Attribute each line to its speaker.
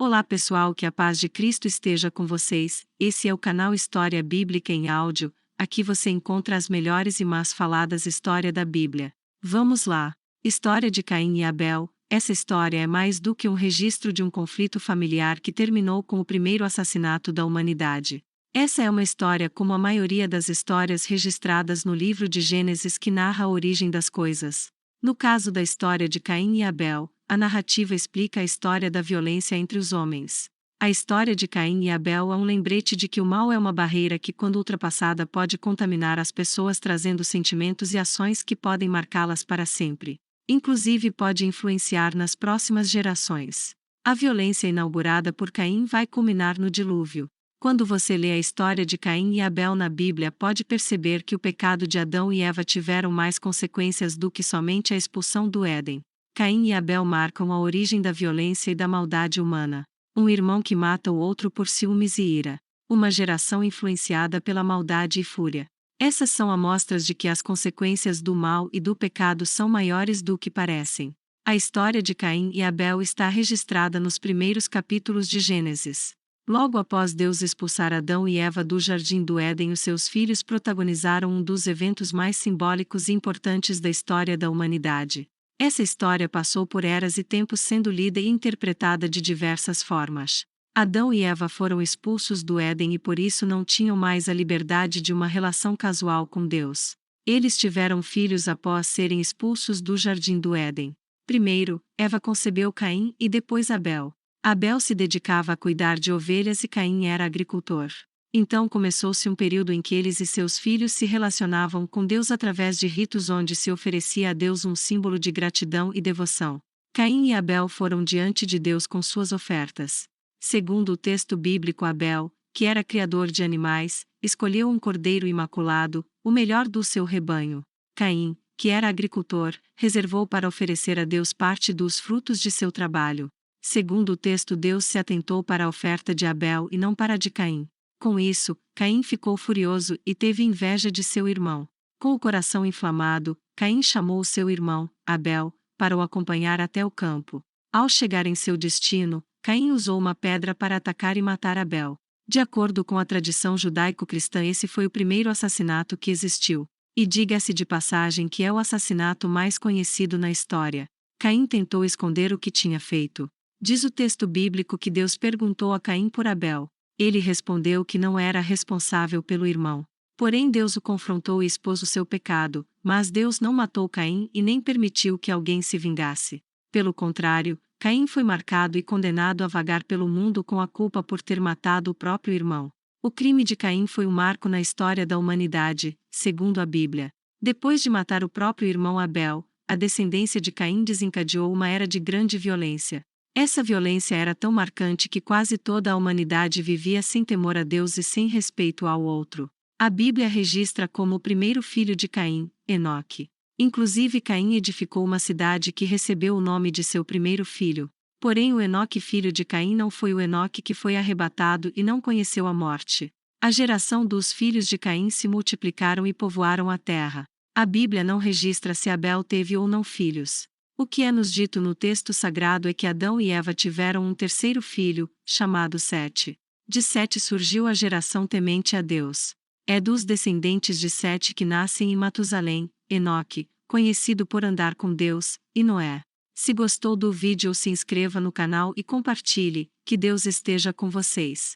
Speaker 1: Olá pessoal, que a paz de Cristo esteja com vocês. Esse é o canal História Bíblica em Áudio. Aqui você encontra as melhores e mais faladas história da Bíblia. Vamos lá. História de Caim e Abel. Essa história é mais do que um registro de um conflito familiar que terminou com o primeiro assassinato da humanidade. Essa é uma história como a maioria das histórias registradas no livro de Gênesis, que narra a origem das coisas. No caso da história de Caim e Abel, a narrativa explica a história da violência entre os homens. A história de Caim e Abel é um lembrete de que o mal é uma barreira que, quando ultrapassada, pode contaminar as pessoas, trazendo sentimentos e ações que podem marcá-las para sempre. Inclusive pode influenciar nas próximas gerações. A violência inaugurada por Caim vai culminar no dilúvio. Quando você lê a história de Caim e Abel na Bíblia, pode perceber que o pecado de Adão e Eva tiveram mais consequências do que somente a expulsão do Éden. Caim e Abel marcam a origem da violência e da maldade humana. Um irmão que mata o outro por ciúmes e ira. Uma geração influenciada pela maldade e fúria. Essas são amostras de que as consequências do mal e do pecado são maiores do que parecem. A história de Caim e Abel está registrada nos primeiros capítulos de Gênesis. Logo após Deus expulsar Adão e Eva do jardim do Éden, os seus filhos protagonizaram um dos eventos mais simbólicos e importantes da história da humanidade. Essa história passou por eras e tempos, sendo lida e interpretada de diversas formas. Adão e Eva foram expulsos do Éden e por isso não tinham mais a liberdade de uma relação casual com Deus. Eles tiveram filhos após serem expulsos do jardim do Éden. Primeiro, Eva concebeu Caim e depois Abel. Abel se dedicava a cuidar de ovelhas e Caim era agricultor. Então começou-se um período em que eles e seus filhos se relacionavam com Deus através de ritos onde se oferecia a Deus um símbolo de gratidão e devoção. Caim e Abel foram diante de Deus com suas ofertas. Segundo o texto bíblico, Abel, que era criador de animais, escolheu um cordeiro imaculado, o melhor do seu rebanho. Caim, que era agricultor, reservou para oferecer a Deus parte dos frutos de seu trabalho. Segundo o texto, Deus se atentou para a oferta de Abel e não para a de Caim. Com isso, Caim ficou furioso e teve inveja de seu irmão. Com o coração inflamado, Caim chamou seu irmão, Abel, para o acompanhar até o campo. Ao chegar em seu destino, Caim usou uma pedra para atacar e matar Abel. De acordo com a tradição judaico-cristã, esse foi o primeiro assassinato que existiu. E diga-se de passagem que é o assassinato mais conhecido na história. Caim tentou esconder o que tinha feito. Diz o texto bíblico que Deus perguntou a Caim por Abel. Ele respondeu que não era responsável pelo irmão. Porém Deus o confrontou e expôs o seu pecado, mas Deus não matou Caim e nem permitiu que alguém se vingasse. Pelo contrário, Caim foi marcado e condenado a vagar pelo mundo com a culpa por ter matado o próprio irmão. O crime de Caim foi um marco na história da humanidade, segundo a Bíblia. Depois de matar o próprio irmão Abel, a descendência de Caim desencadeou uma era de grande violência. Essa violência era tão marcante que quase toda a humanidade vivia sem temor a Deus e sem respeito ao outro. A Bíblia registra como o primeiro filho de Caim, Enoque. Inclusive Caim edificou uma cidade que recebeu o nome de seu primeiro filho. Porém o Enoque filho de Caim não foi o Enoque que foi arrebatado e não conheceu a morte. A geração dos filhos de Caim se multiplicaram e povoaram a terra. A Bíblia não registra se Abel teve ou não filhos. O que é nos dito no texto sagrado é que Adão e Eva tiveram um terceiro filho, chamado Sete. De Sete surgiu a geração temente a Deus. É dos descendentes de Sete que nascem Matusalém, Enoque, conhecido por andar com Deus, e Noé. Se gostou do vídeo, se inscreva no canal e compartilhe. Que Deus esteja com vocês.